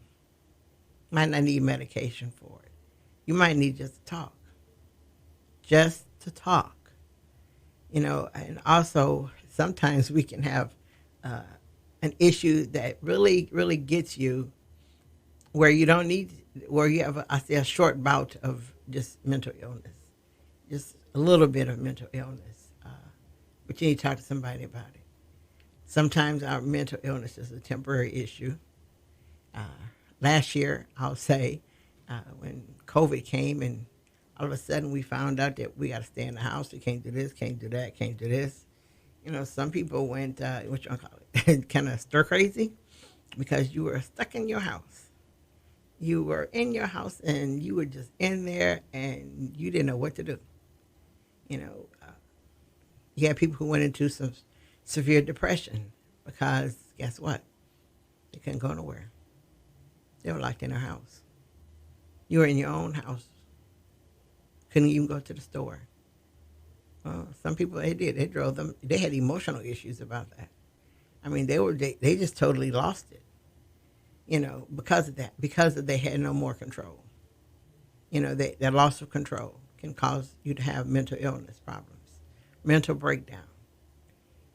Might not need medication for it. You might need just to talk. Just to talk. And also sometimes we can have an issue that really, really gets you where you don't need, where you have, a short bout of just mental illness. Just a little bit of mental illness. But you need to talk to somebody about it. Sometimes our mental illness is a temporary issue. Last year, I'll say, when COVID came and all of a sudden we found out that we got to stay in the house. We can't do this, can't do that, can't do this. Some people went, kind of stir crazy because you were stuck in your house. You were in your house and you were just in there and you didn't know what to do. You had people who went into some severe depression because guess what? They couldn't go nowhere. They were locked in their house. You were in your own house. Couldn't even go to the store. Well, some people, they did. They drove them. They had emotional issues about that. I mean, they just totally lost it. Because of that. Because they had no more control. That loss of control can cause you to have mental illness problems. Mental breakdown.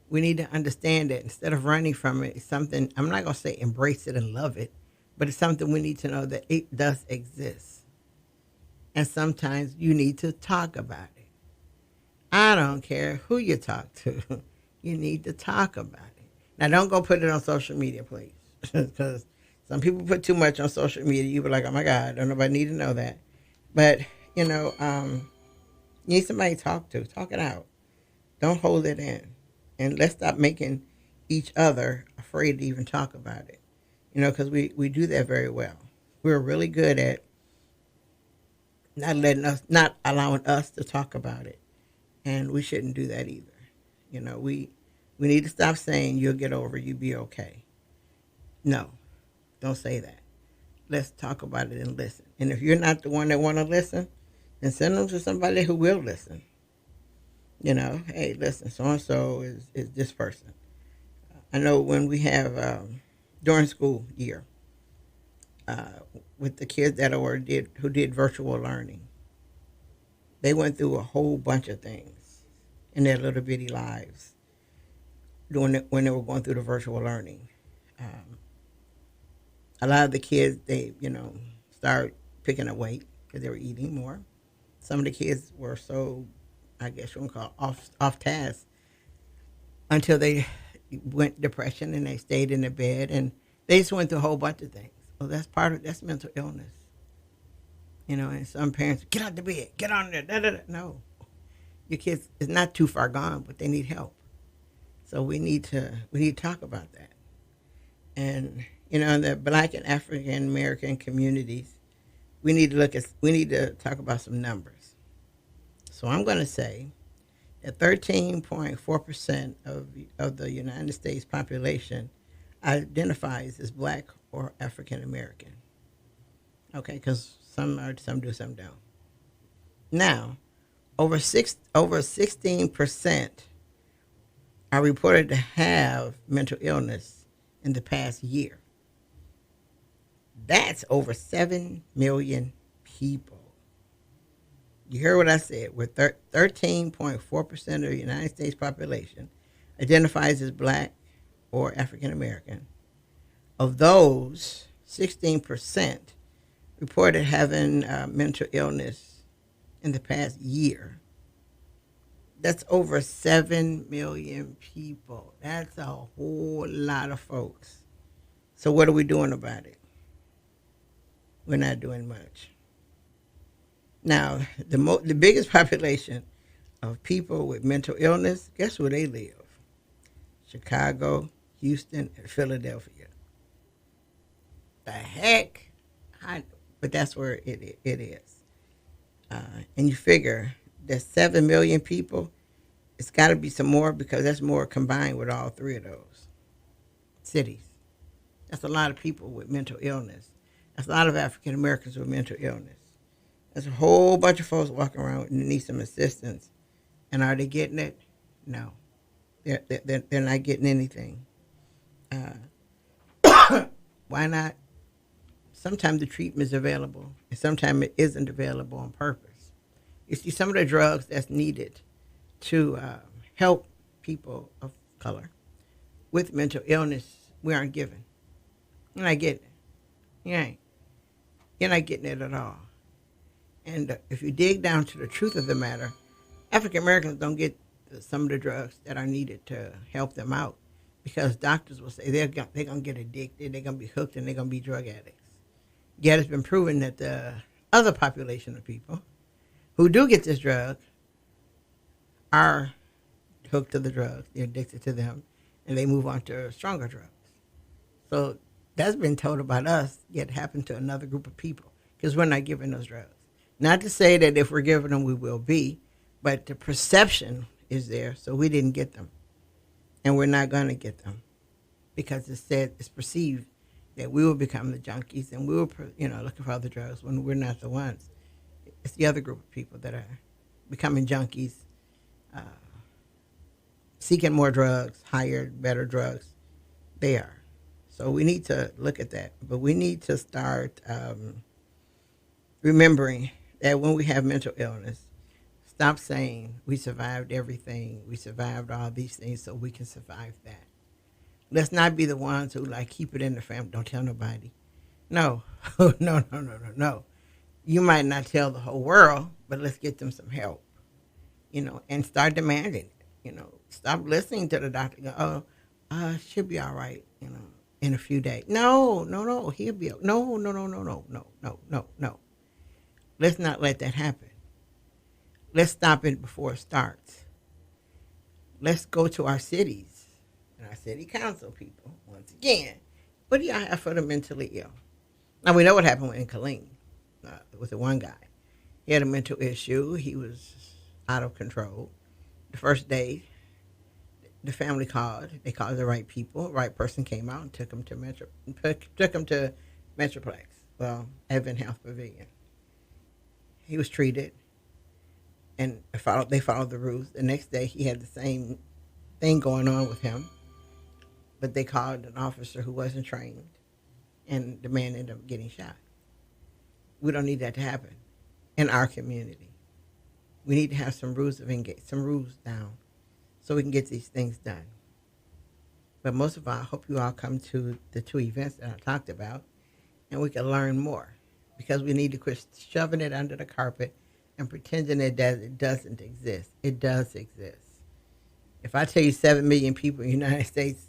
We need to understand that instead of running from it, it's something, I'm not going to say embrace it and love it, but it's something we need to know that it does exist. And sometimes you need to talk about it. I don't care who you talk to. You need to talk about it. Now, don't go put it on social media, please. Because some people put too much on social media. You be like, oh, my God, don't nobody need to know that. But, you need somebody to talk to. Talk it out. Don't hold it in. And let's stop making each other afraid to even talk about it. Because we do that very well. We're really good at not allowing us to talk about it. And we shouldn't do that either. We need to stop saying you'll get over it, you'll be okay. No, don't say that. Let's talk about it and listen. And if you're not the one that want to listen, then send them to somebody who will listen. Hey, listen, so-and-so is this person. I know when we have, during school year, with the kids who did virtual learning, they went through a whole bunch of things in their little bitty lives when they were going through the virtual learning. A lot of the kids, they, started picking up weight because they were eating more. Some of the kids were so, I guess you want to call off task until they went depression and they stayed in the bed and they just went through a whole bunch of things. Well, that's mental illness. And some parents, get out the bed, get on there, da, da, da. No. Your kids is not too far gone, but they need help. So we need to talk about that. And the Black and African American communities, we need to talk about some numbers. So I'm going to say that 13.4% of the United States population identifies as Black or African American. Okay, because some do, some don't. Now, over 16% are reported to have mental illness in the past year. That's over 7 million people. You heard what I said. With 13.4% of the United States population identifies as Black or African American. Of those, 16% reported having mental illness in the past year. That's over 7 million people. That's a whole lot of folks. So what are we doing about it? We're not doing much. Now, the biggest population of people with mental illness, guess where they live? Chicago, Houston, and Philadelphia. The heck? But that's where it is. And you figure there's 7 million people. It's got to be some more because that's more combined with all three of those cities. That's a lot of people with mental illness. That's a lot of African Americans with mental illness. There's a whole bunch of folks walking around and need some assistance. And are they getting it? No. They're not getting anything. Why not? Sometimes the treatment is available, and sometimes it isn't available on purpose. You see, some of the drugs that's needed to help people of color with mental illness, we aren't given. You're not getting it. You ain't. You're not getting it at all. And if you dig down to the truth of the matter, African Americans don't get some of the drugs that are needed to help them out because doctors will say they're going to get addicted, they're going to be hooked, and they're going to be drug addicts. Yet it's been proven that the other population of people who do get this drug are hooked to the drugs, they're addicted to them, and they move on to stronger drugs. So that's been told about us, yet happened to another group of people because we're not giving those drugs. Not to say that if we're giving them, we will be, but the perception is there, so we didn't get them. And we're not going to get them because it's perceived that we will become the junkies and we were, looking for other drugs when we're not the ones. It's the other group of people that are becoming junkies, seeking more drugs, higher, better drugs. They are. So we need to look at that. But we need to start remembering that when we have mental illness, stop saying we survived everything, we survived all these things so we can survive that. Let's not be the ones who keep it in the family. Don't tell nobody. No, no. You might not tell the whole world, but let's get them some help, and start demanding it. Stop listening to the doctor. Go, she'll be all right, in a few days. No, he'll be. No. Let's not let that happen. Let's stop it before it starts. Let's go to our cities and our city council people, once again, what do y'all have for the mentally ill? Now, we know what happened in Killeen with the one guy. He had a mental issue. He was out of control. The first day, the family called. They called the right people. The right person came out and took him to Metroplex, Evan Health Pavilion. He was treated, and they followed the rules. The next day, he had the same thing going on with him, but they called an officer who wasn't trained, and the man ended up getting shot. We don't need that to happen in our community. We need to have some rules down so we can get these things done. But most of all, I hope you all come to the 2 events that I talked about, and we can learn more, because we need to quit shoving it under the carpet and pretending it doesn't exist. It does exist. If I tell you 7 million people in the United States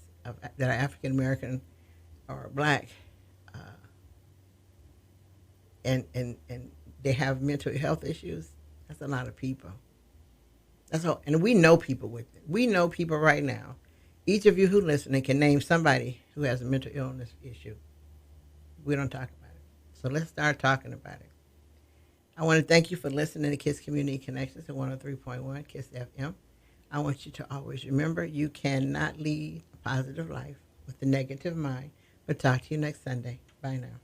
that are African American or black, and they have mental health issues. That's a lot of people. That's all, and we know people with it. We know people right now. Each of you who listening can name somebody who has a mental illness issue. We don't talk about it, so let's start talking about it. I want to thank you for listening to Kiss Community Connections at 103.1 Kiss FM. I want you to always remember you cannot lead a positive life with a negative mind. We'll talk to you next Sunday. Bye now.